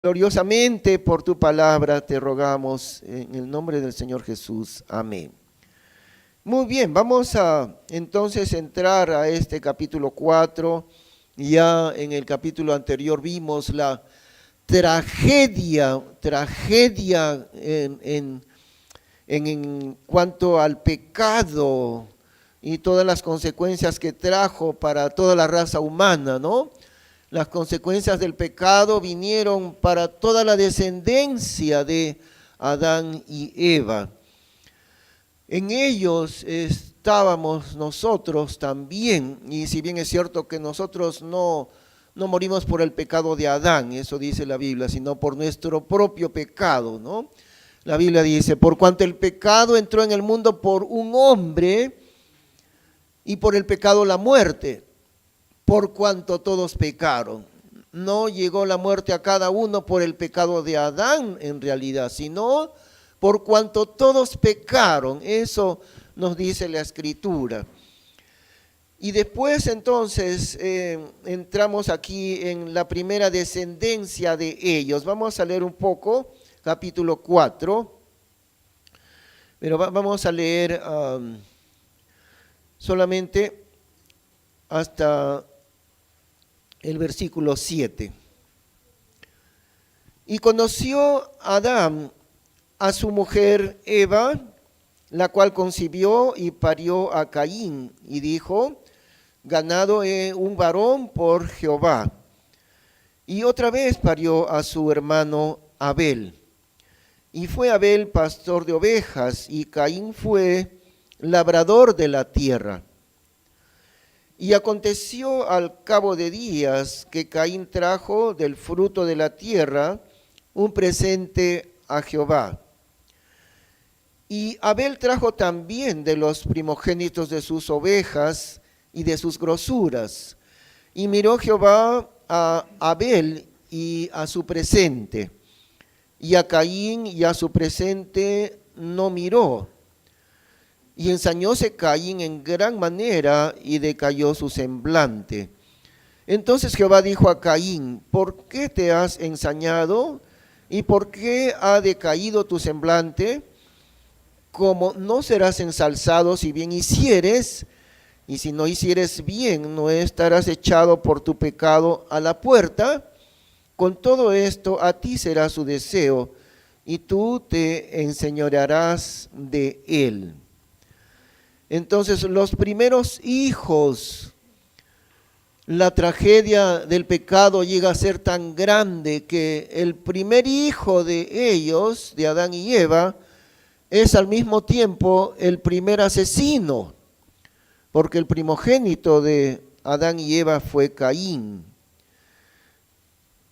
Gloriosamente por tu palabra te rogamos en el nombre del Señor Jesús. Amén. Muy bien, vamos a entonces entrar a este capítulo 4. Ya en el capítulo anterior vimos la tragedia en cuanto al pecado y todas las consecuencias que trajo para toda la raza humana, ¿no? Las consecuencias del pecado vinieron para toda la descendencia de Adán y Eva. En ellos estábamos nosotros también, y si bien es cierto que nosotros no morimos por el pecado de Adán, eso dice la Biblia, sino por nuestro propio pecado, ¿no? La Biblia dice, por cuanto el pecado entró en el mundo por un hombre, y por el pecado la muerte, por cuanto todos pecaron. No llegó la muerte a cada uno por el pecado de Adán en realidad, sino por cuanto todos pecaron. Eso nos dice la Escritura. Y después entonces entramos aquí en la primera descendencia de ellos. Vamos a leer un poco, capítulo 4, pero vamos a leer solamente hasta el versículo 7. Y conoció Adán a su mujer Eva, la cual concibió y parió a Caín, y dijo, ganado he un varón por Jehová. Y otra vez parió a su hermano Abel. Y fue Abel pastor de ovejas, y Caín fue labrador de la tierra. Y aconteció al cabo de días que Caín trajo del fruto de la tierra un presente a Jehová. Y Abel trajo también de los primogénitos de sus ovejas y de sus grosuras. Y miró Jehová a Abel y a su presente, y a Caín y a su presente no miró. Y ensañóse Caín en gran manera y decayó su semblante. Entonces Jehová dijo a Caín, ¿por qué te has ensañado? ¿Y por qué ha decaído tu semblante? Como no serás ensalzado si bien hicieres, y si no hicieres bien, no estarás echado por tu pecado a la puerta. Con todo esto a ti será su deseo, y tú te enseñorearás de él. Entonces los primeros hijos, la tragedia del pecado llega a ser tan grande que el primer hijo de ellos, de Adán y Eva, es al mismo tiempo el primer asesino, porque el primogénito de Adán y Eva fue Caín.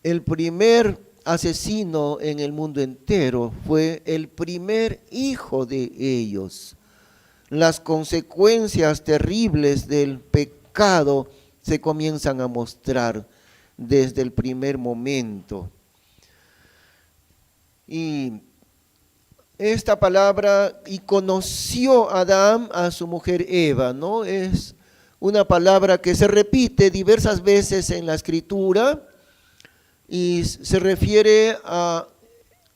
El primer asesino en el mundo entero fue el primer hijo de ellos. Las consecuencias terribles del pecado se comienzan a mostrar desde el primer momento. Y esta palabra, y conoció Adán a su mujer Eva, ¿no? Es una palabra que se repite diversas veces en la Escritura y se refiere a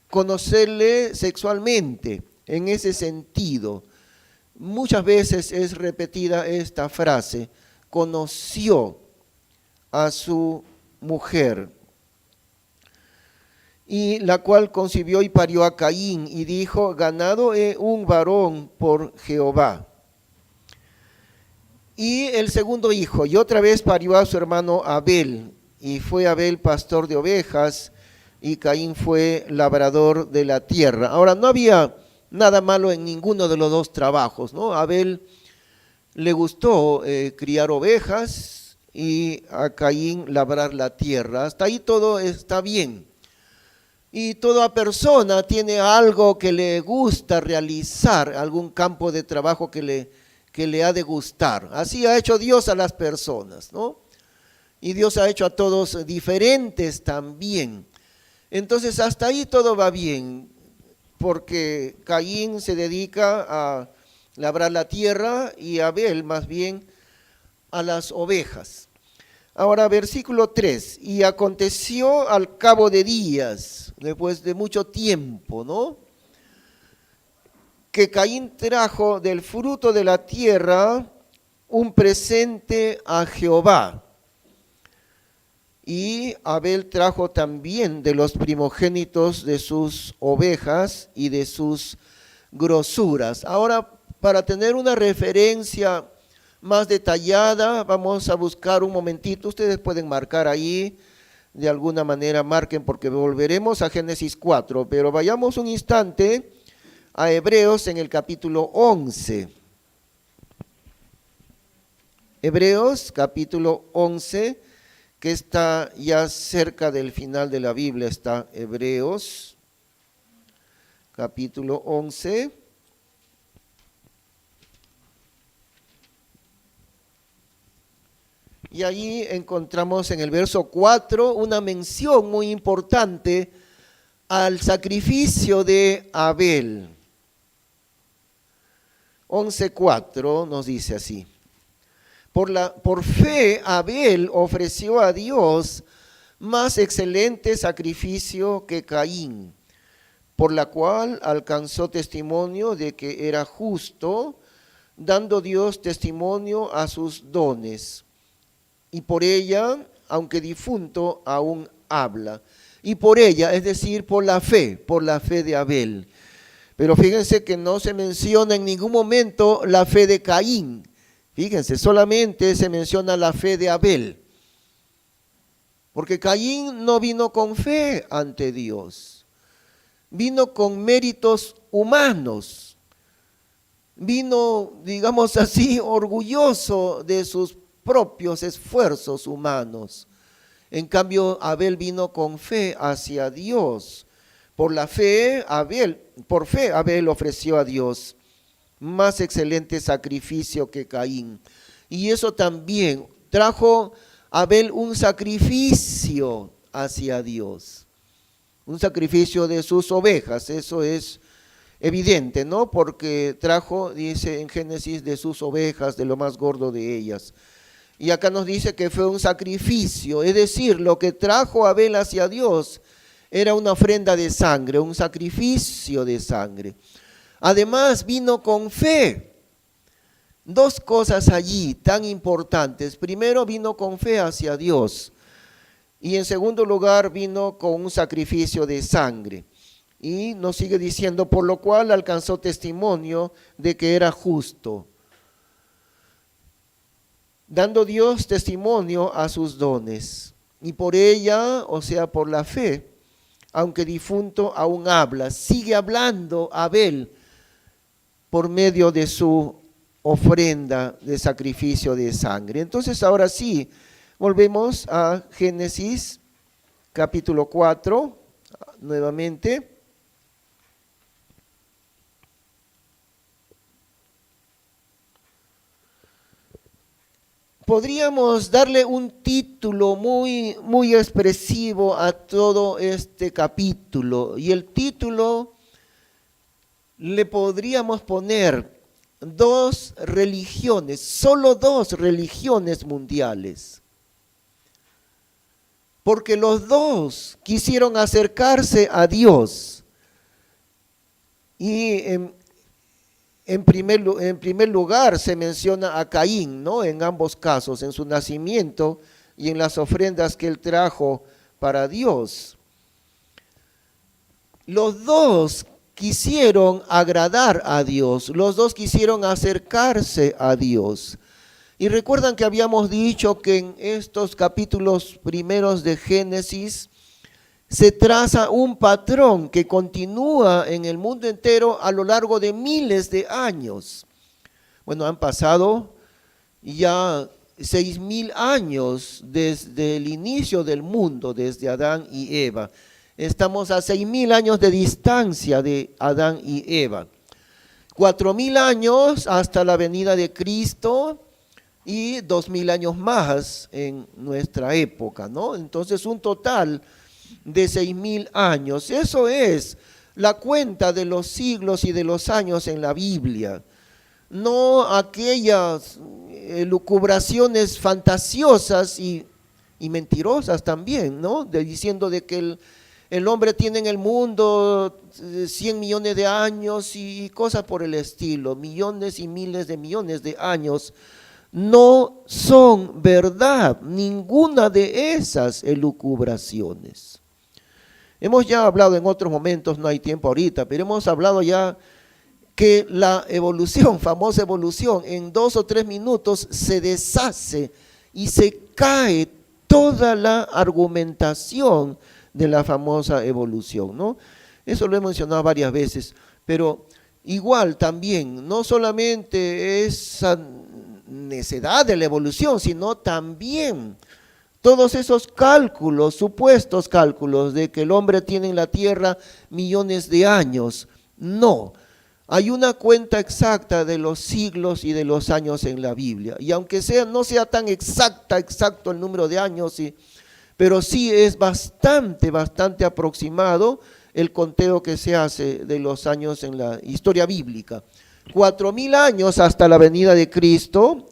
conocerle sexualmente, en ese sentido. Muchas veces es repetida esta frase, conoció a su mujer, y la cual concibió y parió a Caín, y dijo, ganado he un varón por Jehová. Y el segundo hijo, y otra vez parió a su hermano Abel, y fue Abel pastor de ovejas, y Caín fue labrador de la tierra. Ahora, no había nada malo en ninguno de los dos trabajos, ¿no? A Abel le gustó criar ovejas y a Caín labrar la tierra. Hasta ahí todo está bien. Y toda persona tiene algo que le gusta realizar, algún campo de trabajo que le ha de gustar. Así ha hecho Dios a las personas, ¿no? Y Dios ha hecho a todos diferentes también. Entonces hasta ahí todo va bien, porque Caín se dedica a labrar la tierra y Abel más bien a las ovejas. Ahora, versículo 3. Y aconteció al cabo de días, después de mucho tiempo, ¿no?, que Caín trajo del fruto de la tierra un presente a Jehová. Y Abel trajo también de los primogénitos de sus ovejas y de sus grosuras. Ahora, para tener una referencia más detallada, vamos a buscar un momentito. Ustedes pueden marcar ahí, de alguna manera marquen, porque volveremos a Génesis 4, pero vayamos un instante a Hebreos en el capítulo 11. Hebreos capítulo 11, que está ya cerca del final de la Biblia, está Hebreos capítulo 11. Y allí encontramos en el verso 4 una mención muy importante al sacrificio de Abel. 11:4 nos dice así: por fe Abel ofreció a Dios más excelente sacrificio que Caín, por la cual alcanzó testimonio de que era justo, dando Dios testimonio a sus dones. Y por ella, aunque difunto, aún habla. Y por ella, es decir, por la fe de Abel. Pero fíjense que no se menciona en ningún momento la fe de Caín. Fíjense, solamente se menciona la fe de Abel. Porque Caín no vino con fe ante Dios. Vino con méritos humanos. Vino, digamos así, orgulloso de sus propios esfuerzos humanos. En cambio, Abel vino con fe hacia Dios. Por fe, Abel ofreció a Dios más excelente sacrificio que Caín. Y eso también trajo Abel un sacrificio hacia Dios. Un sacrificio de sus ovejas, eso es evidente, ¿no? Porque trajo, dice en Génesis, de sus ovejas, de lo más gordo de ellas. Y acá nos dice que fue un sacrificio, es decir, lo que trajo Abel hacia Dios era una ofrenda de sangre, un sacrificio de sangre. Además vino con fe. Dos cosas allí tan importantes. Primero, vino con fe hacia Dios. Y en segundo lugar, vino con un sacrificio de sangre. Y nos sigue diciendo, por lo cual alcanzó testimonio de que era justo, dando Dios testimonio a sus dones. Y por ella, o sea, por la fe, aunque difunto, aún habla. Sigue hablando Abel por medio de su ofrenda de sacrificio de sangre. Entonces, ahora sí, volvemos a Génesis capítulo 4, nuevamente. Podríamos darle un título muy, muy expresivo a todo este capítulo, y el título le podríamos poner dos religiones, solo dos religiones mundiales, porque los dos quisieron acercarse a Dios. Y en primer lugar se menciona a Caín, ¿no? En ambos casos, en su nacimiento y en las ofrendas que él trajo para Dios. Los dos quisieron agradar a Dios, los dos quisieron acercarse a Dios. Y recuerdan que habíamos dicho que en estos capítulos primeros de Génesis se traza un patrón que continúa en el mundo entero a lo largo de miles de años. Bueno, han pasado ya 6.000 años desde el inicio del mundo, desde Adán y Eva. Estamos a 6.000 años de distancia de Adán y Eva. 4.000 años hasta la venida de Cristo y 2.000 años más en nuestra época, ¿no? Entonces, un total de 6.000 años. Eso es la cuenta de los siglos y de los años en la Biblia. No aquellas lucubraciones fantasiosas y y mentirosas también, ¿no? Diciendo de que el hombre tiene en el mundo 100 millones de años y cosas por el estilo, millones y miles de millones de años. No son verdad ninguna de esas elucubraciones. Hemos ya hablado en otros momentos, no hay tiempo ahorita, pero hemos hablado ya que la evolución, famosa evolución, en 2 o 3 minutos se deshace y se cae toda la argumentación de la famosa evolución, ¿no? Eso lo he mencionado varias veces, pero igual también, no solamente esa necedad de la evolución, sino también todos esos cálculos, supuestos cálculos de que el hombre tiene en la tierra millones de años. No, hay una cuenta exacta de los siglos y de los años en la Biblia. Y aunque no sea tan exacto el número de años, pero sí es bastante aproximado el conteo que se hace de los años en la historia bíblica. 4.000 años hasta la venida de Cristo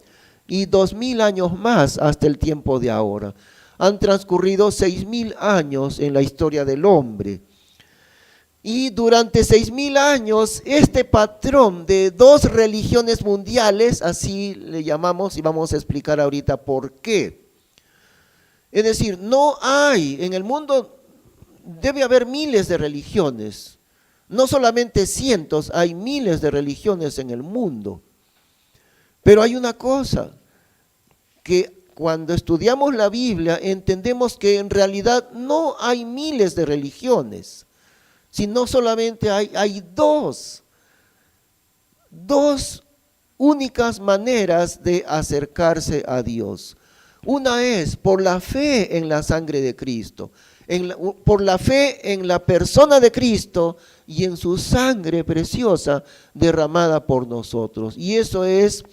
y 2.000 años más hasta el tiempo de ahora. Han transcurrido 6.000 años en la historia del hombre. Y durante 6.000 años, este patrón de 2 religiones mundiales, así le llamamos y vamos a explicar ahorita por qué. Es decir, no hay, en el mundo debe haber miles de religiones, no solamente cientos, hay miles de religiones en el mundo. Pero hay una cosa, que cuando estudiamos la Biblia entendemos que en realidad no hay miles de religiones, sino solamente hay dos únicas maneras de acercarse a Dios. Una es por la fe en la sangre de Cristo, por la fe en la persona de Cristo y en su sangre preciosa derramada por nosotros. Y eso es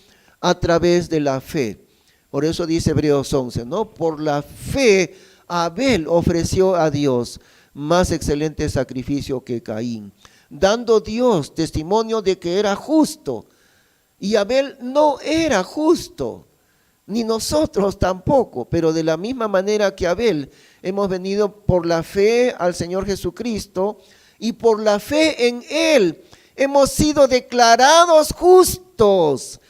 a través de la fe. Por eso dice Hebreos 11, ¿no? Por la fe Abel ofreció a Dios más excelente sacrificio que Caín, dando Dios testimonio de que era justo. Y Abel no era justo, ni nosotros tampoco, pero de la misma manera que Abel, hemos venido por la fe al Señor Jesucristo y por la fe en Él hemos sido declarados justos,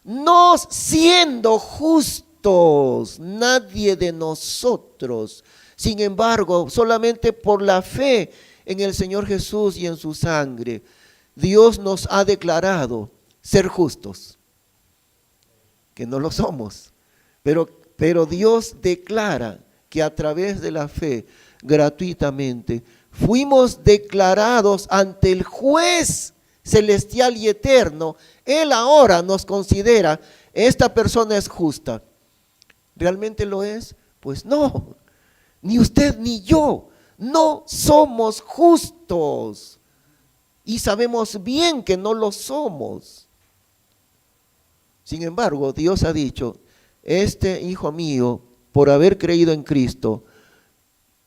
no siendo justos nadie de nosotros. Sin embargo, solamente por la fe en el Señor Jesús y en su sangre, Dios nos ha declarado ser justos, que no lo somos, pero Dios declara que a través de la fe, gratuitamente, fuimos declarados ante el juez celestial y eterno. Él ahora nos considera, esta persona es justa. ¿Realmente lo es? Pues no, ni usted ni yo, no somos justos. Y sabemos bien que no lo somos. Sin embargo, Dios ha dicho, este hijo mío, por haber creído en Cristo,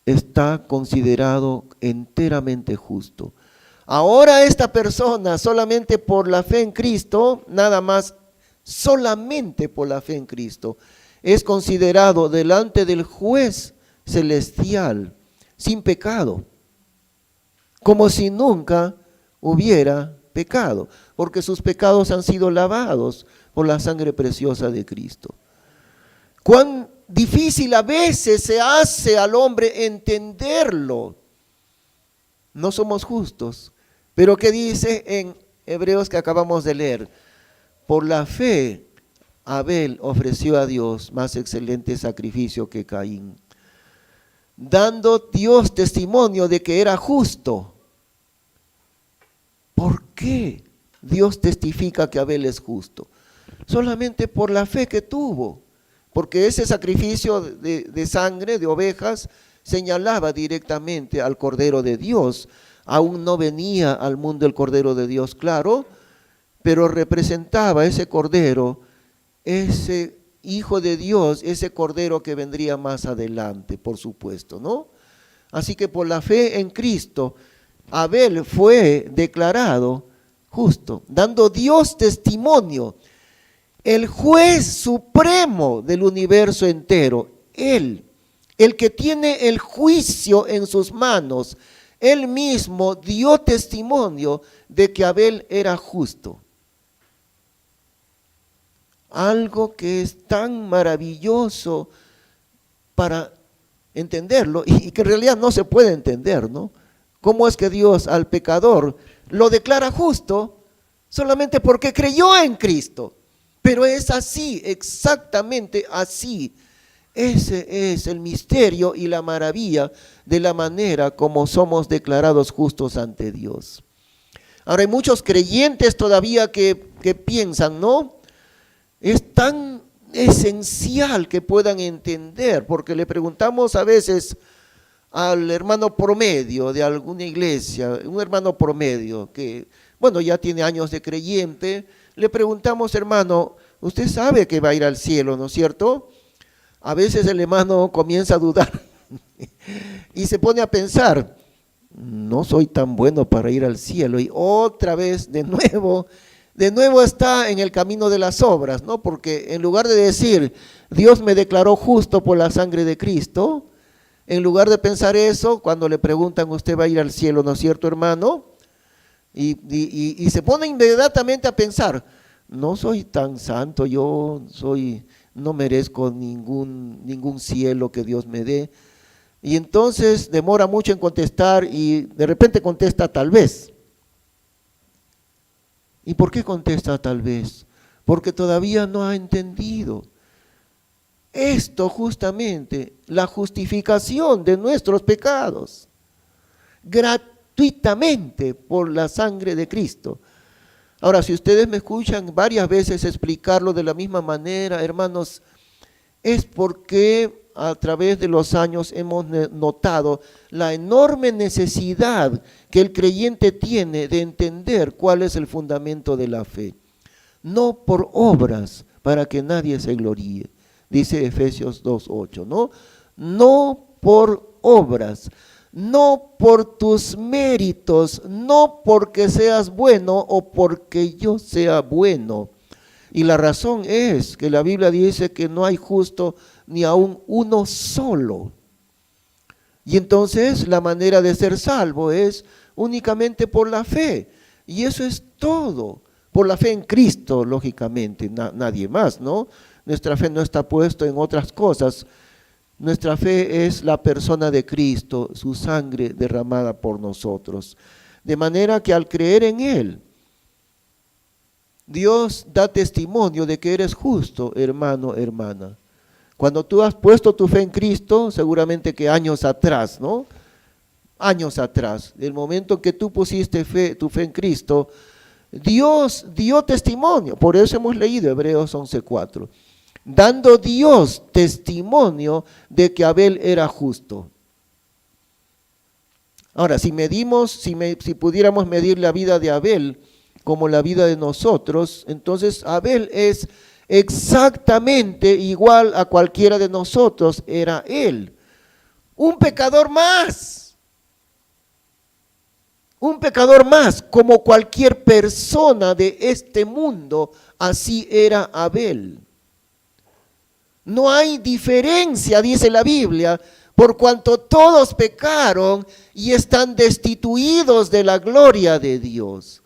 está considerado enteramente justo. Ahora esta persona, solamente por la fe en Cristo, nada más, solamente por la fe en Cristo, es considerado delante del juez celestial, sin pecado, como si nunca hubiera pecado, porque sus pecados han sido lavados por la sangre preciosa de Cristo. Cuán difícil a veces se hace al hombre entenderlo. No somos justos, pero ¿qué dice en Hebreos que acabamos de leer? Por la fe, Abel ofreció a Dios más excelente sacrificio que Caín, dando Dios testimonio de que era justo. ¿Por qué Dios testifica que Abel es justo? Solamente por la fe que tuvo, porque ese sacrificio de sangre, de ovejas, señalaba directamente al Cordero de Dios. Aún no venía al mundo el Cordero de Dios, claro, pero representaba ese Cordero, ese Hijo de Dios, ese Cordero que vendría más adelante, por supuesto, ¿no? Así que por la fe en Cristo, Abel fue declarado justo, dando Dios testimonio. El juez supremo del universo entero, Él el que tiene el juicio en sus manos, él mismo dio testimonio de que Abel era justo. Algo que es tan maravilloso para entenderlo y que en realidad no se puede entender, ¿no? ¿Cómo es que Dios al pecador lo declara justo solamente porque creyó en Cristo? Pero es así, exactamente así. Ese es el misterio y la maravilla de la manera como somos declarados justos ante Dios. Ahora hay muchos creyentes todavía que piensan, ¿no? Es tan esencial que puedan entender, porque le preguntamos a veces al hermano promedio de alguna iglesia, un hermano promedio que, bueno, ya tiene años de creyente, le preguntamos, hermano, usted sabe que va a ir al cielo, ¿no es cierto? A veces el hermano comienza a dudar y se pone a pensar, no soy tan bueno para ir al cielo, y otra vez de nuevo está en el camino de las obras, ¿no? Porque en lugar de decir, Dios me declaró justo por la sangre de Cristo, en lugar de pensar eso, cuando le preguntan, usted va a ir al cielo, ¿no es cierto, hermano? Y se pone inmediatamente a pensar, no soy tan santo, no merezco ningún cielo que Dios me dé. Y entonces demora mucho en contestar y de repente contesta tal vez. ¿Y por qué contesta tal vez? Porque todavía no ha entendido esto justamente, la justificación de nuestros pecados, gratuitamente por la sangre de Cristo. Ahora, si ustedes me escuchan varias veces explicarlo de la misma manera, hermanos, es porque a través de los años hemos notado la enorme necesidad que el creyente tiene de entender cuál es el fundamento de la fe. No por obras para que nadie se gloríe, dice Efesios 2:8, ¿no? No por obras, no por tus méritos, no porque seas bueno o porque yo sea bueno. Y la razón es que la Biblia dice que no hay justo ni aún uno solo. Y entonces la manera de ser salvo es únicamente por la fe. Y eso es todo. Por la fe en Cristo, lógicamente, nadie más, ¿no? Nuestra fe no está puesta en otras cosas. Nuestra fe es la persona de Cristo, su sangre derramada por nosotros. De manera que al creer en Él, Dios da testimonio de que eres justo, hermano, hermana. Cuando tú has puesto tu fe en Cristo, seguramente que años atrás, ¿no? Años atrás, el momento que tú pusiste tu fe en Cristo, Dios dio testimonio. Por eso hemos leído Hebreos 11:4. Dando Dios testimonio de que Abel era justo. Ahora, si pudiéramos medir la vida de Abel como la vida de nosotros, entonces Abel es exactamente igual a cualquiera de nosotros, era él. Un pecador más, como cualquier persona de este mundo, así era Abel. No hay diferencia, dice la Biblia, por cuanto todos pecaron y están destituidos de la gloria de Dios.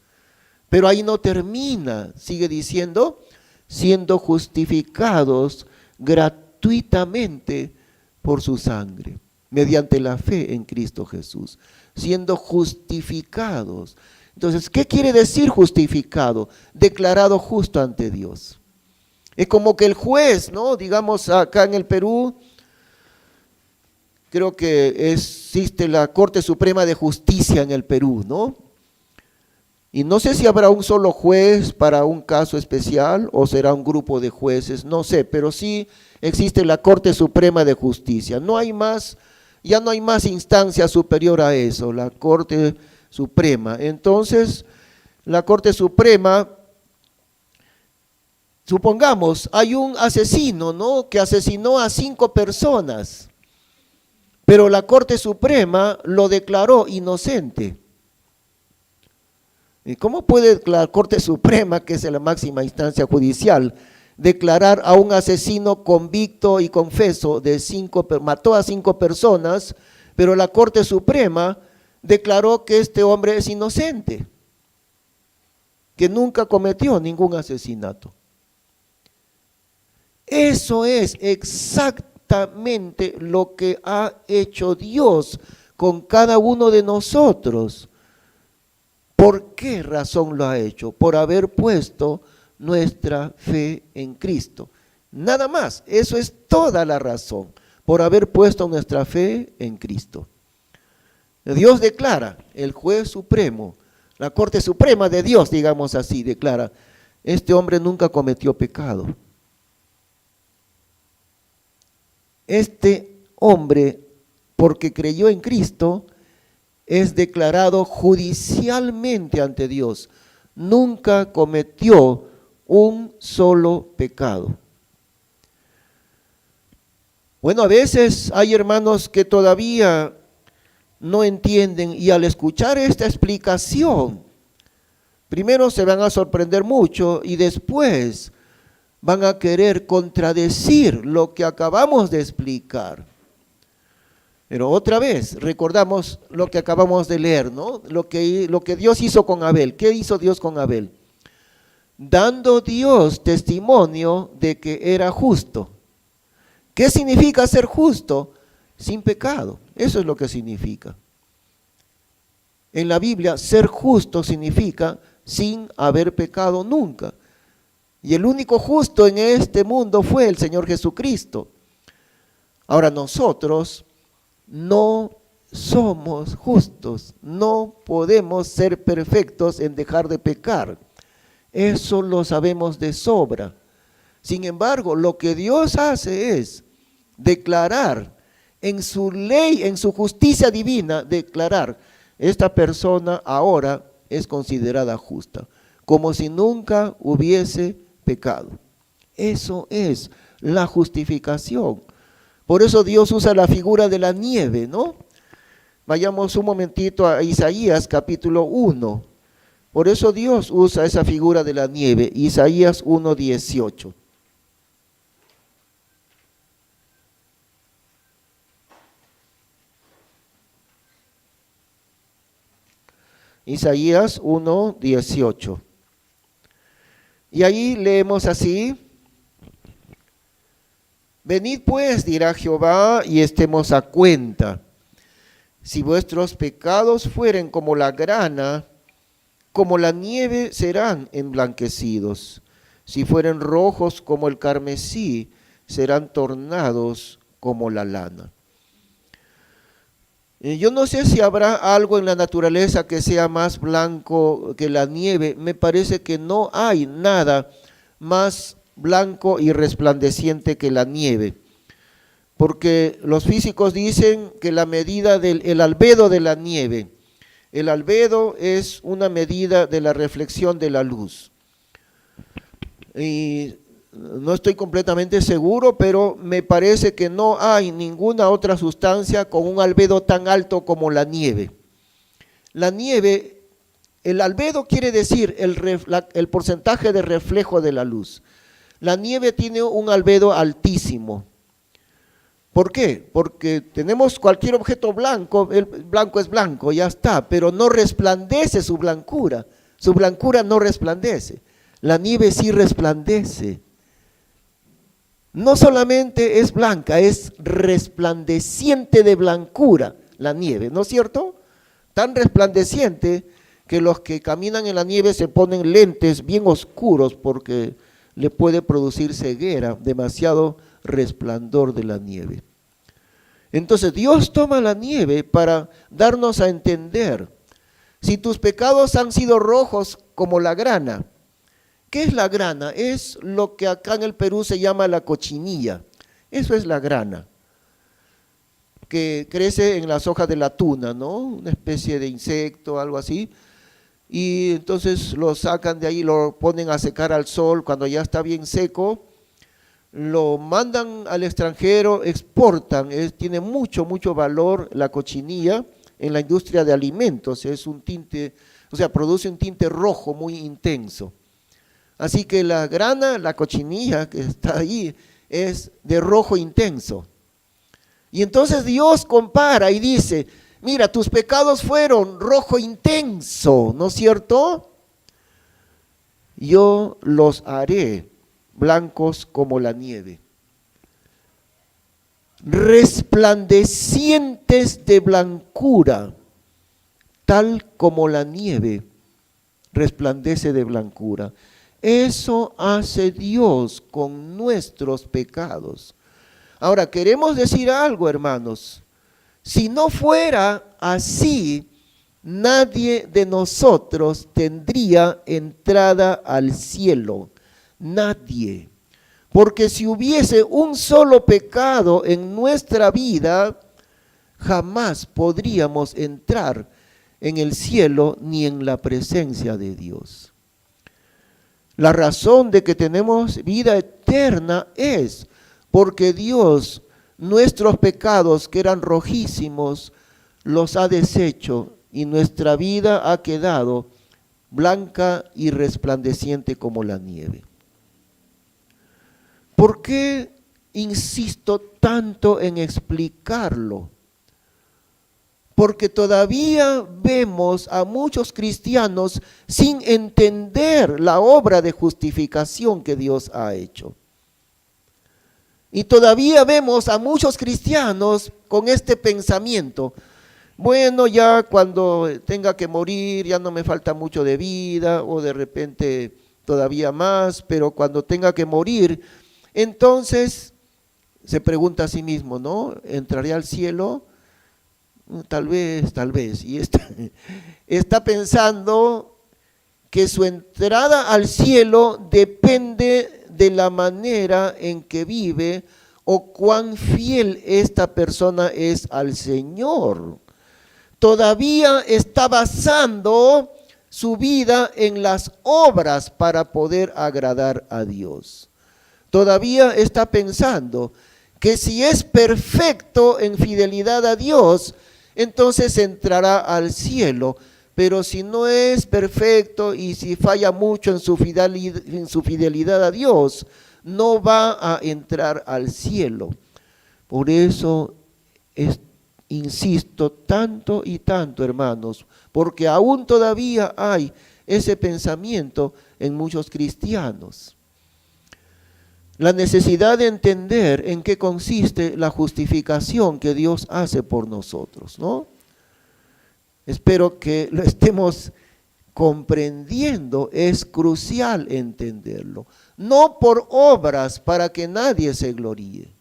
Pero ahí no termina, sigue diciendo, siendo justificados gratuitamente por su sangre, mediante la fe en Cristo Jesús, siendo justificados. Entonces, ¿qué quiere decir justificado? Declarado justo ante Dios. Es como que el juez, ¿no? Digamos acá en el Perú, creo que existe la Corte Suprema de Justicia en el Perú, ¿no? Y no sé si habrá un solo juez para un caso especial o será un grupo de jueces, no sé, pero sí existe la Corte Suprema de Justicia. Ya no hay más instancia superior a eso, la Corte Suprema. Entonces, la Corte Suprema, supongamos, hay un asesino, ¿no?, que asesinó a 5 personas, pero la Corte Suprema lo declaró inocente. ¿Y cómo puede la Corte Suprema, que es la máxima instancia judicial, declarar a un asesino convicto y confeso mató a 5 personas, pero la Corte Suprema declaró que este hombre es inocente, que nunca cometió ningún asesinato. Eso es exactamente lo que ha hecho Dios con cada uno de nosotros. ¿Por qué razón lo ha hecho? Por haber puesto nuestra fe en Cristo. Nada más, eso es toda la razón, por haber puesto nuestra fe en Cristo. Dios declara, el juez supremo, la Corte Suprema de Dios, digamos así, declara, este hombre nunca cometió pecado. Este hombre, porque creyó en Cristo, es declarado judicialmente ante Dios. Nunca cometió un solo pecado. Bueno, a veces hay hermanos que todavía no entienden y al escuchar esta explicación, primero se van a sorprender mucho y después van a querer contradecir lo que acabamos de explicar. Pero otra vez, recordamos lo que acabamos de leer, ¿no? Lo que Dios hizo con Abel. ¿Qué hizo Dios con Abel? Dando Dios testimonio de que era justo. ¿Qué significa ser justo? Sin pecado. Eso es lo que significa. En la Biblia, ser justo significa sin haber pecado nunca. Y el único justo en este mundo fue el Señor Jesucristo. Ahora nosotros no somos justos, no podemos ser perfectos en dejar de pecar. Eso lo sabemos de sobra. Sin embargo, lo que Dios hace es declarar en su ley, en su justicia divina, declarar, esta persona ahora es considerada justa, como si nunca hubiese pecado. Eso es la justificación. Por eso Dios usa la figura de la nieve, ¿no? Vayamos un momentito a Isaías capítulo 1. Por eso Dios usa esa figura de la nieve, Isaías 1:18. Isaías 1:18. Y ahí leemos así: venid pues, dirá Jehová, y estemos a cuenta. Si vuestros pecados fueren como la grana, como la nieve serán emblanquecidos. Si fueren rojos como el carmesí, serán tornados como la lana. Yo no sé si habrá algo en la naturaleza que sea más blanco que la nieve. Me parece que no hay nada más blanco y resplandeciente que la nieve, porque los físicos dicen que la medida del albedo de la nieve, el albedo es una medida de la reflexión de la luz, y no estoy completamente seguro, pero me parece que no hay ninguna otra sustancia con un albedo tan alto como la nieve. La nieve, el albedo quiere decir el porcentaje de reflejo de la luz. La nieve tiene un albedo altísimo. ¿Por qué? Porque tenemos cualquier objeto blanco, el blanco es blanco, ya está, pero no resplandece su blancura no resplandece. La nieve sí resplandece. No solamente es blanca, es resplandeciente de blancura la nieve, ¿no es cierto? Tan resplandeciente que los que caminan en la nieve se ponen lentes bien oscuros porque le puede producir ceguera, demasiado resplandor de la nieve. Entonces Dios toma la nieve para darnos a entender, si tus pecados han sido rojos como la grana. ¿Qué es la grana? Es lo que acá en el Perú se llama la cochinilla. Eso es la grana, que crece en las hojas de la tuna, ¿no? Una especie de insecto, algo así. Y entonces lo sacan de ahí, lo ponen a secar al sol. Cuando ya está bien seco, lo mandan al extranjero, exportan. Tiene mucho valor la cochinilla en la industria de alimentos. Es un tinte, o sea, produce un tinte rojo muy intenso. Así que la grana, la cochinilla que está ahí, es de rojo intenso. Y entonces Dios compara y dice, mira, tus pecados fueron rojo intenso, ¿no es cierto? Yo los haré blancos como la nieve, resplandecientes de blancura, tal como la nieve resplandece de blancura. Eso hace Dios con nuestros pecados. Ahora, queremos decir algo, hermanos. Si no fuera así, nadie de nosotros tendría entrada al cielo. Nadie. Porque si hubiese un solo pecado en nuestra vida, jamás podríamos entrar en el cielo ni en la presencia de Dios. La razón de que tenemos vida eterna es porque Dios, nuestros pecados que eran rojísimos, los ha deshecho y nuestra vida ha quedado blanca y resplandeciente como la nieve. ¿Por qué insisto tanto en explicarlo? Porque todavía vemos a muchos cristianos sin entender la obra de justificación que Dios ha hecho. Y todavía vemos a muchos cristianos con este pensamiento: bueno, ya cuando tenga que morir ya no me falta mucho de vida, o de repente todavía más, pero cuando tenga que morir, entonces se pregunta a sí mismo, ¿no? ¿Entraré al cielo? Tal vez, y está pensando que su entrada al cielo depende de la manera en que vive o cuán fiel esta persona es al Señor. Todavía está basando su vida en las obras para poder agradar a Dios. Todavía está pensando que si es perfecto en fidelidad a Dios, entonces entrará al cielo, pero si no es perfecto y si falla mucho en su fidelidad a Dios, no va a entrar al cielo. Por eso insisto tanto y tanto, hermanos, porque aún todavía hay ese pensamiento en muchos cristianos. La necesidad de entender en qué consiste la justificación que Dios hace por nosotros, ¿no? Espero que lo estemos comprendiendo, es crucial entenderlo. No por obras para que nadie se gloríe.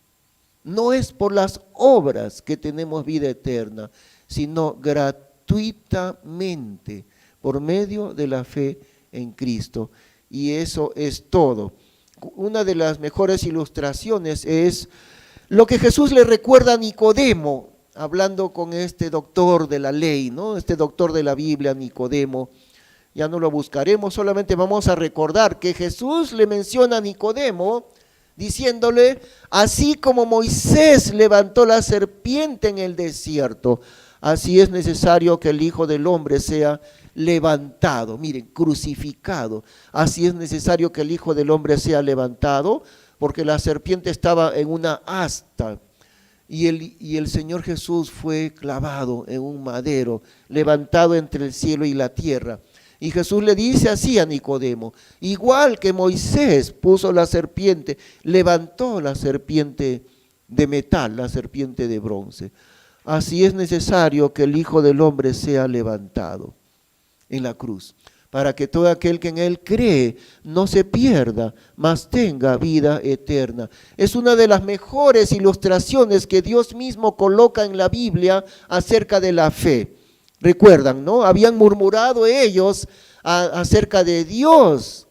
No es por las obras que tenemos vida eterna, sino gratuitamente por medio de la fe en Cristo. Y eso es todo. Una de las mejores ilustraciones es lo que Jesús le recuerda a Nicodemo, hablando con este doctor de la ley, ¿no? Este doctor de la Biblia, Nicodemo. Ya no lo buscaremos, solamente vamos a recordar que Jesús le menciona a Nicodemo diciéndole: así como Moisés levantó la serpiente en el desierto, así es necesario que el Hijo del Hombre sea levantado, miren, crucificado. Así es necesario que el Hijo del Hombre sea levantado, porque la serpiente estaba en una asta y el Señor Jesús fue clavado en un madero, levantado entre el cielo y la tierra. Y Jesús le dice así a Nicodemo: igual que Moisés puso la serpiente, levantó la serpiente de metal, la serpiente de bronce, así es necesario que el Hijo del Hombre sea levantado en la cruz, para que todo aquel que en Él cree no se pierda, mas tenga vida eterna. Es una de las mejores ilustraciones que Dios mismo coloca en la Biblia acerca de la fe. Recuerdan, ¿no? Habían murmurado ellos acerca de Dios,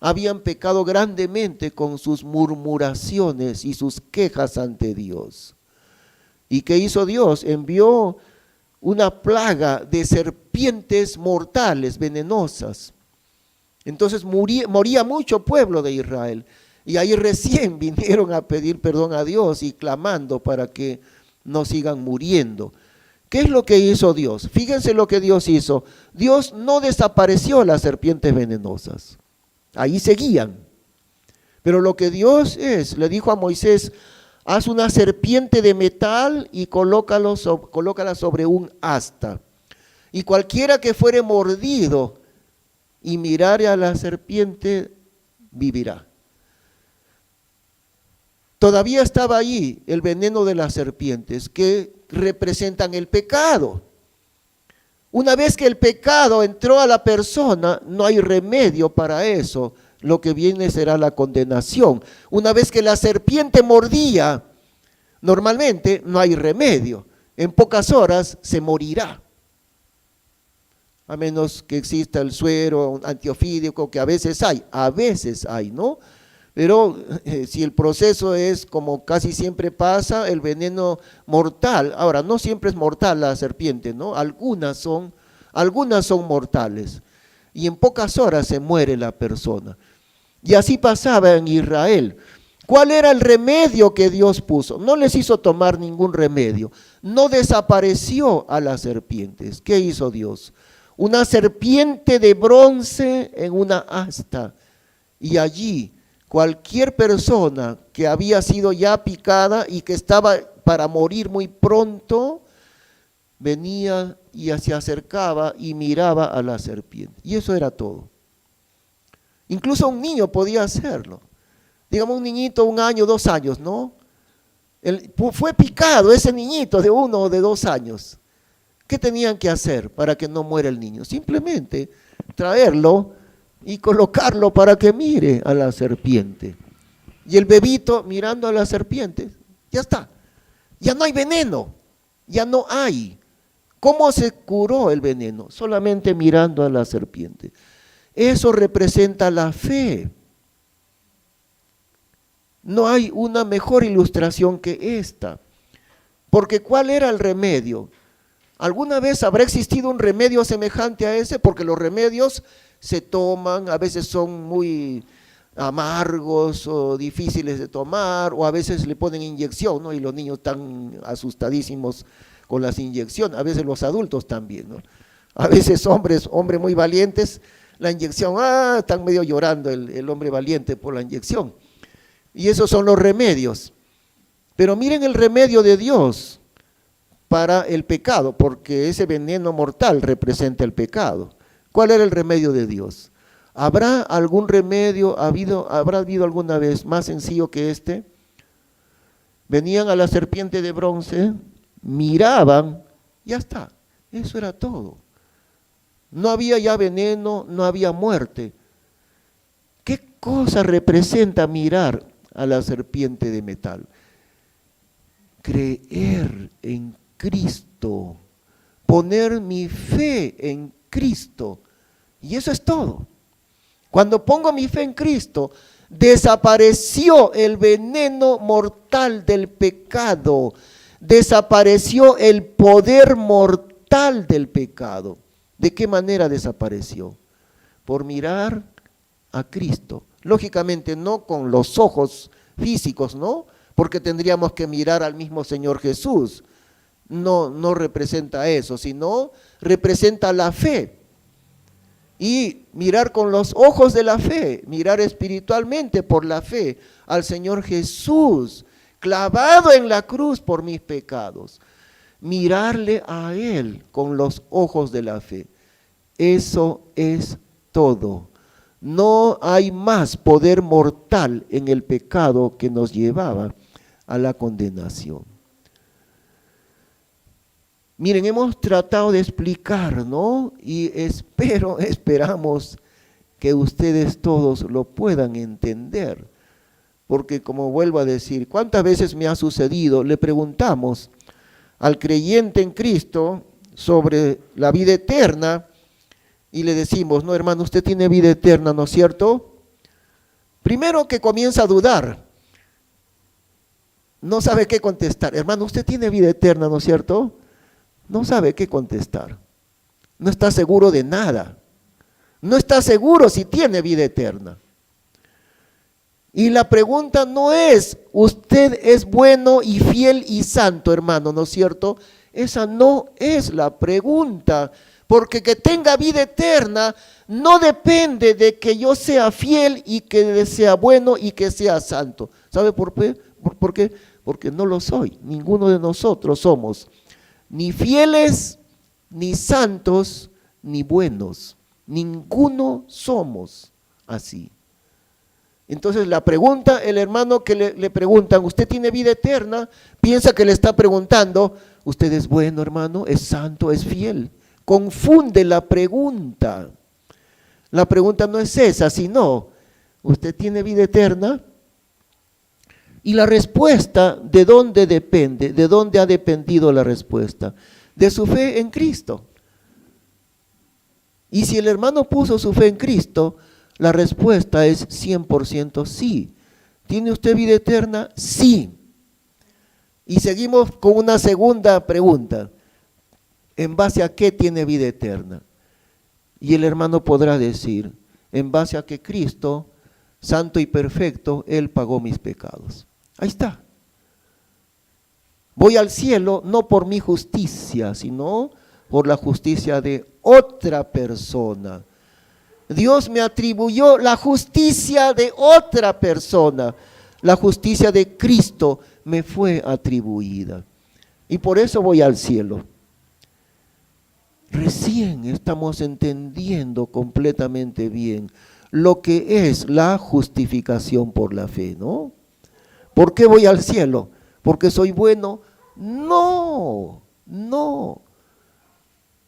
habían pecado grandemente con sus murmuraciones y sus quejas ante Dios. ¿Y qué hizo Dios? Envió una plaga de serpientes mortales, venenosas. Entonces moría mucho pueblo de Israel. Y ahí recién vinieron a pedir perdón a Dios y clamando para que no sigan muriendo. ¿Qué es lo que hizo Dios? Fíjense lo que Dios hizo. Dios no desapareció las serpientes venenosas. ahí seguían. Pero lo que Dios le dijo a Moisés, haz una serpiente de metal y colócala sobre un asta. Y cualquiera que fuere mordido y mirare a la serpiente, vivirá. Todavía estaba allí el veneno de las serpientes que representan el pecado. Una vez que el pecado entró a la persona, no hay remedio para eso. Lo que viene será la condenación. Una vez que la serpiente mordía, normalmente no hay remedio. En pocas horas se morirá. A menos que exista el suero antiofídico, que a veces hay, ¿no? Pero si el proceso es como casi siempre pasa, el veneno mortal, ahora no siempre es mortal la serpiente, ¿no? Algunas son mortales y en pocas horas se muere la persona. Y así pasaba en Israel. ¿Cuál era el remedio que Dios puso? No les hizo tomar ningún remedio, no desapareció a las serpientes. ¿Qué hizo Dios? Una serpiente de bronce en una asta, y allí cualquier persona que había sido ya picada y que estaba para morir muy pronto, venía y se acercaba y miraba a la serpiente. Y eso era todo. Incluso un niño podía hacerlo. Digamos un niñito, 1 año, 2 años, ¿no? Fue picado ese niñito de 1 o de 2 años. ¿Qué tenían que hacer para que no muera el niño? Simplemente traerlo y colocarlo para que mire a la serpiente. Y el bebito mirando a la serpiente, ya está. Ya no hay veneno, ya no hay. ¿Cómo se curó el veneno? Solamente mirando a la serpiente. Eso representa la fe. No hay una mejor ilustración que esta. Porque ¿cuál era el remedio? ¿Alguna vez habrá existido un remedio semejante a ese? Porque los remedios se toman, a veces son muy amargos o difíciles de tomar, o a veces le ponen inyección, ¿no? Y los niños están asustadísimos con las inyecciones, a veces los adultos también, ¿no? A veces hombres muy valientes, la inyección, están medio llorando el hombre valiente por la inyección. Y esos son los remedios. Pero miren el remedio de Dios para el pecado, porque ese veneno mortal representa el pecado. ¿Cuál era el remedio de Dios? ¿Habrá algún remedio, habrá habido alguna vez más sencillo que este? Venían a la serpiente de bronce, miraban, ya está, eso era todo. No había ya veneno, no había muerte. ¿Qué cosa representa mirar a la serpiente de metal? Creer en Cristo, poner mi fe en Cristo, y eso es todo. Cuando pongo mi fe en Cristo, desapareció el veneno mortal del pecado, desapareció el poder mortal del pecado. ¿De qué manera desapareció? Por mirar a Cristo. Lógicamente no con los ojos físicos, ¿no? Porque tendríamos que mirar al mismo Señor Jesús. No representa eso, sino representa la fe. Y mirar con los ojos de la fe, mirar espiritualmente por la fe al Señor Jesús, clavado en la cruz por mis pecados. Mirarle a Él con los ojos de la fe. Eso es todo. No hay más poder mortal en el pecado que nos llevaba a la condenación. Miren, hemos tratado de explicar, ¿no? Y esperamos que ustedes todos lo puedan entender. Porque como vuelvo a decir, ¿cuántas veces me ha sucedido? Le preguntamos al creyente en Cristo sobre la vida eterna y le decimos, no hermano, usted tiene vida eterna, ¿no es cierto? Primero que comienza a dudar, no sabe qué contestar. Hermano, usted tiene vida eterna, ¿no es cierto? No sabe qué contestar, no está seguro de nada, no está seguro si tiene vida eterna. Y la pregunta no es, usted es bueno y fiel y santo, hermano, ¿no es cierto? Esa no es la pregunta, Porque que tenga vida eterna no depende de que yo sea fiel y que sea bueno y que sea santo. ¿Sabe por qué? ¿Por qué? Porque no lo soy. Ninguno de nosotros somos ni fieles, ni santos, ni buenos. Ninguno somos así. Entonces la pregunta, el hermano que le preguntan, ¿usted tiene vida eterna? Piensa que le está preguntando, ¿usted es bueno, hermano? ¿Es santo? ¿Es fiel? Confunde la pregunta. La pregunta no es esa, sino, ¿usted tiene vida eterna? Y la respuesta, ¿de dónde depende? ¿De dónde ha dependido la respuesta? De su fe en Cristo. Y si el hermano puso su fe en Cristo, la respuesta es 100% sí. ¿Tiene usted vida eterna? Sí. Y seguimos con una segunda pregunta. ¿En base a qué tiene vida eterna? Y el hermano podrá decir, en base a que Cristo, santo y perfecto, Él pagó mis pecados. Ahí está. Voy al cielo no por mi justicia, sino por la justicia de otra persona. Dios me atribuyó la justicia de otra persona. La justicia de Cristo me fue atribuida. Y por eso voy al cielo. Recién estamos entendiendo completamente bien lo que es la justificación por la fe, ¿no? ¿Por qué voy al cielo? ¿Porque soy bueno? No, no.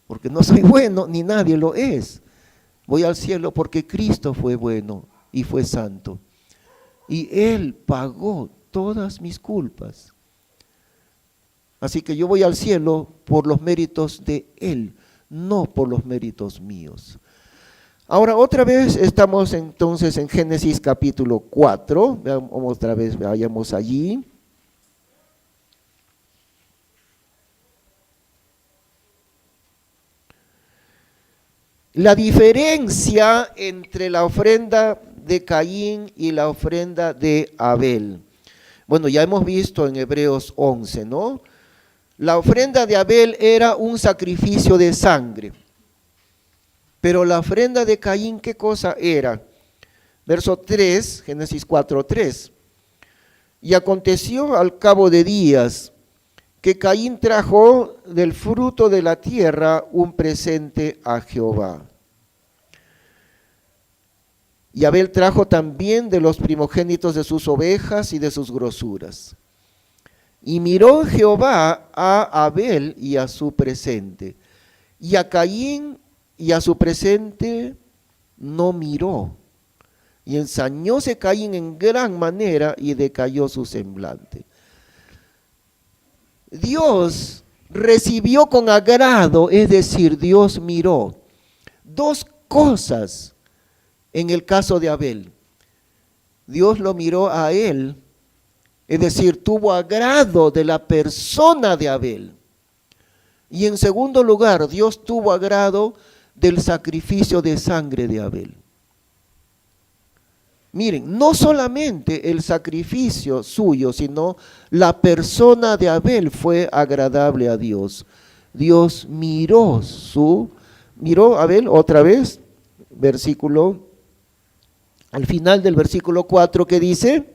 Porque no soy bueno, ni nadie lo es. Voy al cielo porque Cristo fue bueno y fue santo. Y Él pagó todas mis culpas. Así que yo voy al cielo por los méritos de Él, no por los méritos míos. Ahora otra vez estamos entonces en Génesis capítulo 4. Veamos otra vez, vayamos allí. La diferencia entre la ofrenda de Caín y la ofrenda de Abel. Bueno, ya hemos visto en Hebreos 11, ¿no? La ofrenda de Abel era un sacrificio de sangre. Pero la ofrenda de Caín, ¿qué cosa era? Verso 3, Génesis 4:3. Y aconteció al cabo de días que Caín trajo del fruto de la tierra un presente a Jehová. Y Abel trajo también de los primogénitos de sus ovejas y de sus grosuras. Y miró Jehová a Abel y a su presente, y a Caín y a su presente no miró. Y ensañóse Caín en gran manera y decayó su semblante. Dios recibió con agrado, es decir, Dios miró dos cosas en el caso de Abel. Dios lo miró a él, es decir, tuvo agrado de la persona de Abel. Y en segundo lugar, Dios tuvo agrado del sacrificio de sangre de Abel. Miren, no solamente el sacrificio suyo, sino la persona de Abel fue agradable a Dios. Dios miró a Abel otra vez, al final del versículo 4 que dice,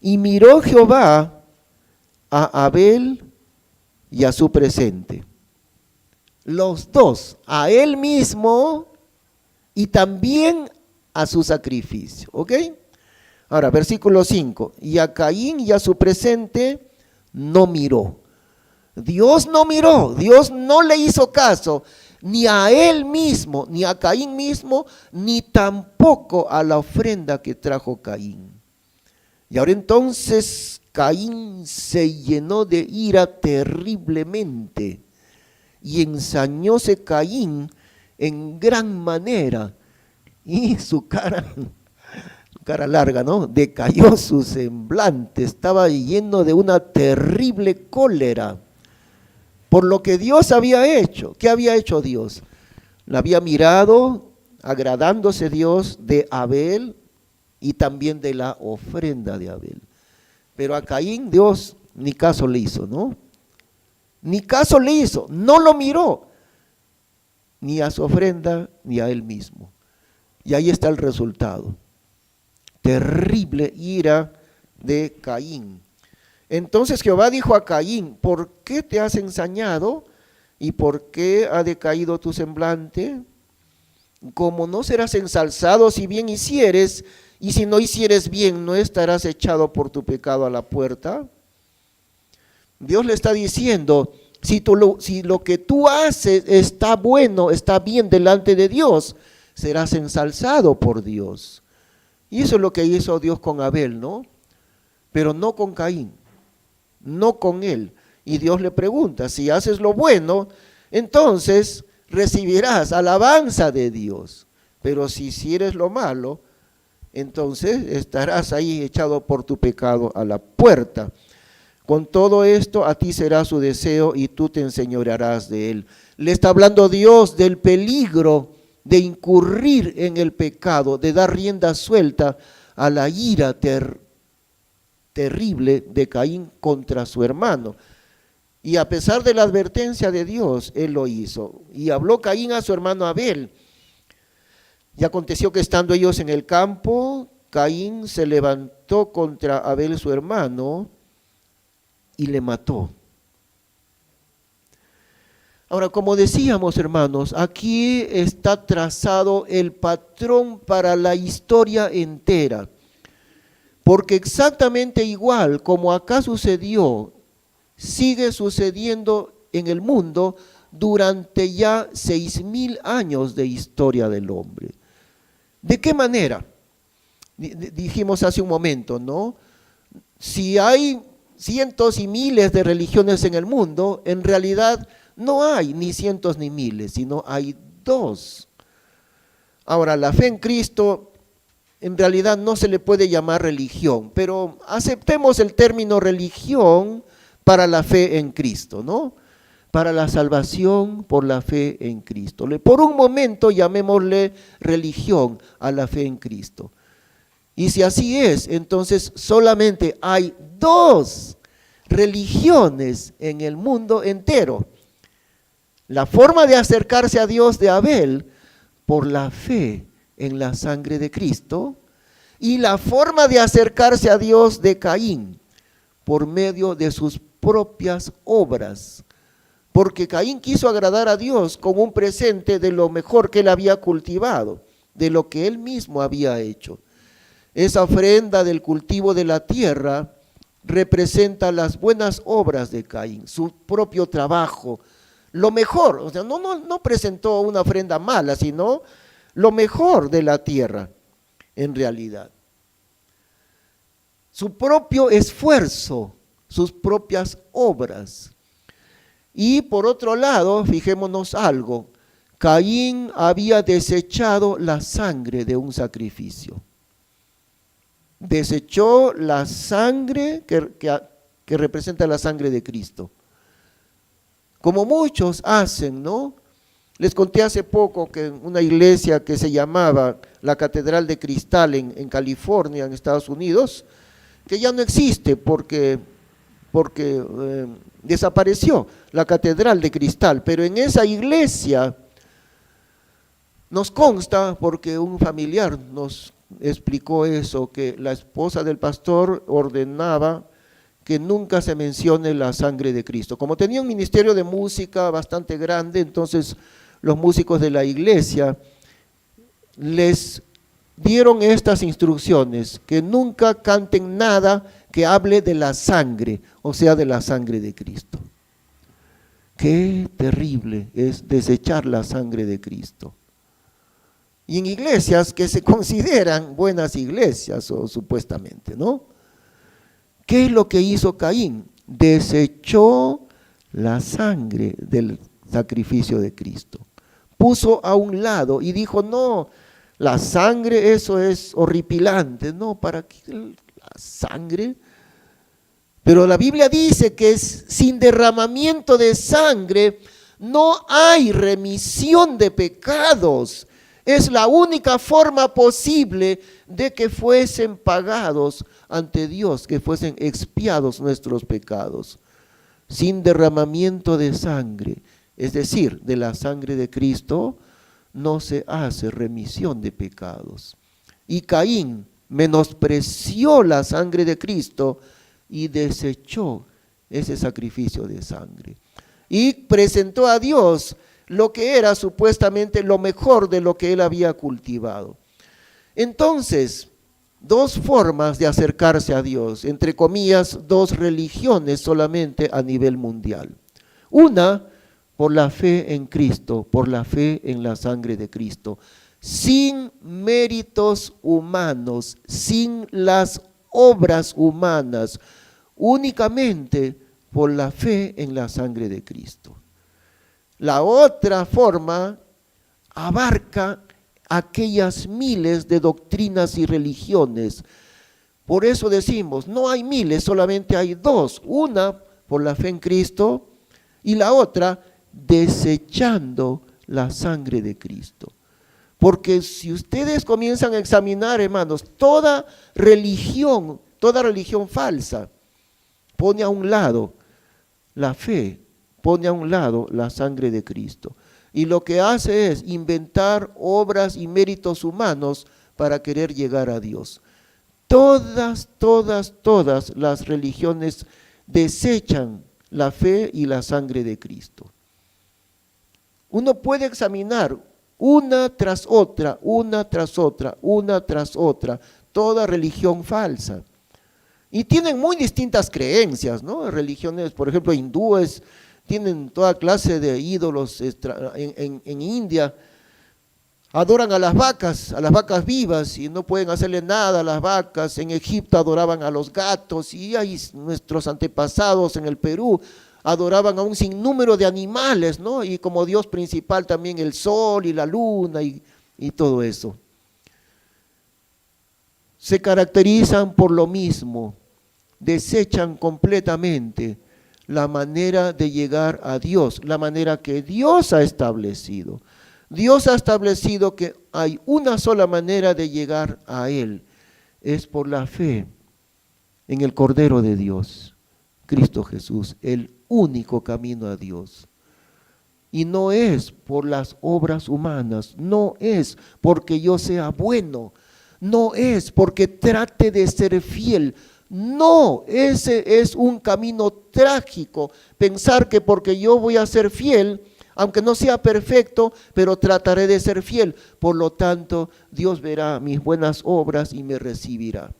y miró Jehová a Abel y a su presente. Los dos, a él mismo y también a su sacrificio, ¿ok? Ahora, versículo 5, y a Caín y a su presente no miró. Dios no miró, Dios no le hizo caso, ni a él mismo, ni a Caín mismo, ni tampoco a la ofrenda que trajo Caín. Y ahora entonces Caín se llenó de ira terriblemente, y ensañóse Caín en gran manera, y su cara larga, ¿no? Decayó su semblante, estaba lleno de una terrible cólera por lo que Dios había hecho. ¿Qué había hecho Dios? La había mirado, agradándose Dios de Abel y también de la ofrenda de Abel. Pero a Caín Dios ni caso le hizo, ¿no? Ni caso le hizo, no lo miró. ni a su ofrenda, ni a él mismo. Y ahí está el resultado. Terrible ira de Caín. Entonces Jehová dijo a Caín: ¿por qué te has ensañado? ¿Y por qué ha decaído tu semblante? Como no serás ensalzado si bien hicieres, y si no hicieres bien, ¿no estarás echado por tu pecado a la puerta? Dios le está diciendo, si lo que tú haces está bueno, está bien delante de Dios, serás ensalzado por Dios. Y eso es lo que hizo Dios con Abel, ¿no? Pero no con Caín, no con él. Y Dios le pregunta, si haces lo bueno, entonces recibirás alabanza de Dios. Pero si hicieres lo malo, entonces estarás ahí echado por tu pecado a la puerta. Con todo esto a ti será su deseo y tú te enseñorearás de él. Le está hablando Dios del peligro de incurrir en el pecado, de dar rienda suelta a la ira terrible de Caín contra su hermano. Y a pesar de la advertencia de Dios, él lo hizo. Y habló Caín a su hermano Abel. Y aconteció que estando ellos en el campo, Caín se levantó contra Abel su hermano y le mató. Ahora, como decíamos, hermanos, aquí está trazado el patrón para la historia entera. Porque exactamente igual como acá sucedió, sigue sucediendo en el mundo durante ya 6,000 años de historia del hombre. ¿De qué manera? Dijimos hace un momento, ¿no? Si hay cientos y miles de religiones en el mundo, en realidad no hay ni cientos ni miles, sino hay dos. Ahora, la fe en Cristo en realidad no se le puede llamar religión, pero aceptemos el término religión para la fe en Cristo, ¿no? Para la salvación por la fe en Cristo. Por un momento llamémosle religión a la fe en Cristo. Y si así es, entonces solamente hay dos religiones en el mundo entero. La forma de acercarse a Dios de Abel por la fe en la sangre de Cristo y la forma de acercarse a Dios de Caín por medio de sus propias obras. Porque Caín quiso agradar a Dios con un presente de lo mejor que él había cultivado, de lo que él mismo había hecho. Esa ofrenda del cultivo de la tierra representa las buenas obras de Caín, su propio trabajo, lo mejor. O sea, no presentó una ofrenda mala, sino lo mejor de la tierra, en realidad. Su propio esfuerzo, sus propias obras. Y por otro lado, fijémonos algo, Caín había desechado la sangre de un sacrificio. Desechó la sangre que representa la sangre de Cristo. Como muchos hacen, ¿no? Les conté hace poco que en una iglesia que se llamaba la Catedral de Cristal en California, en Estados Unidos, que ya no existe porque desapareció la Catedral de Cristal, pero en esa iglesia nos consta, porque un familiar nos explicó eso, que la esposa del pastor ordenaba que nunca se mencione la sangre de Cristo. Como tenía un ministerio de música bastante grande, entonces los músicos de la iglesia les dieron estas instrucciones, que nunca canten nada que hable de la sangre, o sea, de la sangre de Cristo. Qué terrible es desechar la sangre de Cristo. Y en iglesias que se consideran buenas iglesias, o supuestamente, ¿no? ¿Qué es lo que hizo Caín? Desechó la sangre del sacrificio de Cristo. Puso a un lado y dijo, no, la sangre, eso es horripilante. No, ¿para qué la sangre? Pero la Biblia dice que sin derramamiento de sangre no hay remisión de pecados. Es la única forma posible de que fuesen pagados ante Dios, que fuesen expiados nuestros pecados. Sin derramamiento de sangre es decir, de la sangre de Cristo, no se hace remisión de pecados. Y Caín menospreció la sangre de Cristo y desechó ese sacrificio de sangre. Y presentó a Dios lo que era supuestamente lo mejor de lo que él había cultivado. Entonces, dos formas de acercarse a Dios, entre comillas, dos religiones solamente a nivel mundial. Una, por la fe en Cristo, por la fe en la sangre de Cristo, sin méritos humanos, sin las obras humanas, únicamente por la fe en la sangre de Cristo. La otra forma abarca aquellas miles de doctrinas y religiones. Por eso decimos, no hay miles, solamente hay dos. Una por la fe en Cristo y la otra desechando la sangre de Cristo. Porque si ustedes comienzan a examinar, hermanos, toda religión falsa pone a un lado la fe, pone a un lado la sangre de Cristo. Y lo que hace es inventar obras y méritos humanos para querer llegar a Dios. Todas las religiones desechan la fe y la sangre de Cristo. Uno puede examinar una tras otra, toda religión falsa. Y tienen muy distintas creencias, ¿no? Religiones, por ejemplo, hindúes, tienen toda clase de ídolos en India. Adoran a las vacas vivas y no pueden hacerle nada a las vacas. En Egipto adoraban a los gatos y ahí nuestros antepasados en el Perú adoraban a un sinnúmero de animales, ¿no? Y como Dios principal también el sol y la luna y todo eso. Se caracterizan por lo mismo, desechan completamente la manera de llegar a Dios, la manera que Dios ha establecido. Dios ha establecido que hay una sola manera de llegar a Él, es por la fe en el Cordero de Dios, Cristo Jesús, el único camino a Dios. Y no es por las obras humanas, no es porque yo sea bueno, no es porque trate de ser fiel. No, ese es un camino trágico, pensar que porque yo voy a ser fiel, aunque no sea perfecto, pero trataré de ser fiel. Por lo tanto, Dios verá mis buenas obras y me recibirá.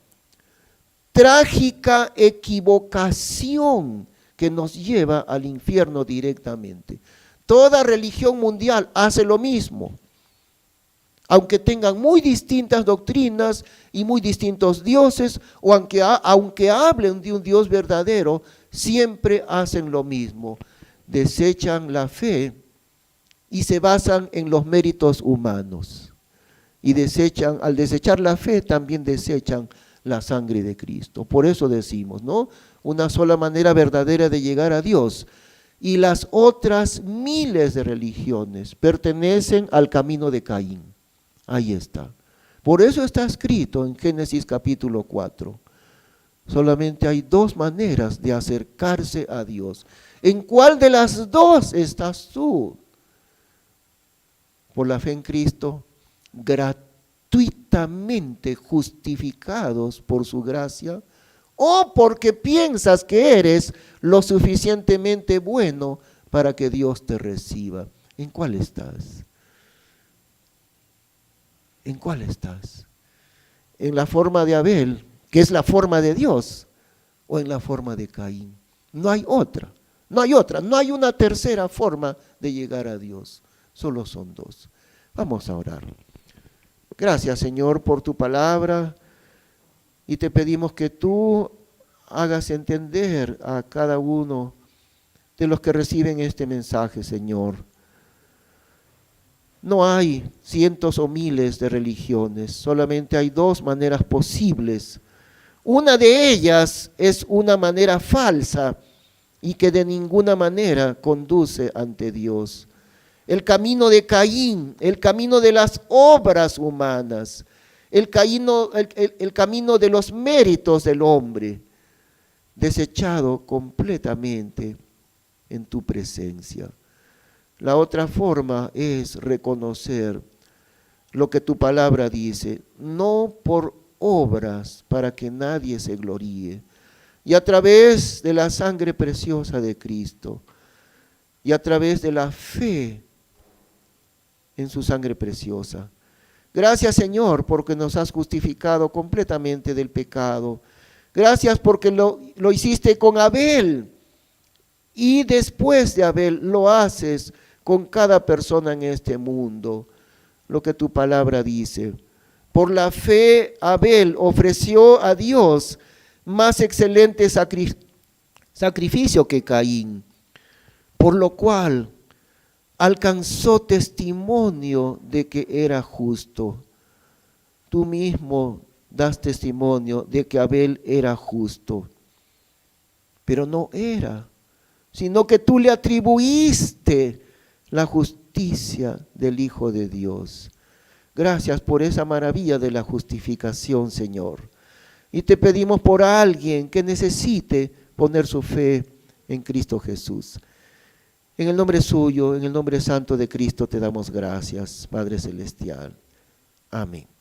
Trágica equivocación que nos lleva al infierno directamente. Toda religión mundial hace lo mismo. Aunque tengan muy distintas doctrinas y muy distintos dioses, o aunque hablen de un Dios verdadero, siempre hacen lo mismo. Desechan la fe y se basan en los méritos humanos. Y al desechar la fe, también desechan la sangre de Cristo. Por eso decimos, ¿no? Una sola manera verdadera de llegar a Dios. Y las otras miles de religiones pertenecen al camino de Caín. Ahí está. Por eso está escrito en Génesis capítulo 4. Solamente hay dos maneras de acercarse a Dios. ¿En cuál de las dos estás tú? Por la fe en Cristo, gratuitamente justificados por su gracia, o porque piensas que eres lo suficientemente bueno para que Dios te reciba. ¿En cuál estás? ¿En cuál estás? ¿En la forma de Abel, que es la forma de Dios, o en la forma de Caín? No hay otra, no hay una tercera forma de llegar a Dios, solo son dos. Vamos a orar. Gracias, Señor, por tu palabra, y te pedimos que tú hagas entender a cada uno de los que reciben este mensaje, Señor. No hay cientos o miles de religiones, solamente hay dos maneras posibles. Una de ellas es una manera falsa y que de ninguna manera conduce ante Dios. El camino de Caín, el camino de las obras humanas, el camino de los méritos del hombre, desechado completamente en tu presencia. La otra forma es reconocer lo que tu palabra dice, no por obras para que nadie se gloríe. Y a través de la sangre preciosa de Cristo y a través de la fe en su sangre preciosa. Gracias, Señor, porque nos has justificado completamente del pecado. Gracias porque lo hiciste con Abel y después de Abel lo haces con cada persona en este mundo. Lo que tu palabra dice. Por la fe Abel ofreció a Dios más excelente sacrificio que Caín, por lo cual alcanzó testimonio de que era justo. Tú mismo das testimonio de que Abel era justo, pero no era, sino que tú le atribuiste la justicia del Hijo de Dios. Gracias por esa maravilla de la justificación, Señor. Y te pedimos por alguien que necesite poner su fe en Cristo Jesús. En el nombre suyo, en el nombre santo de Cristo te damos gracias, Padre Celestial. Amén.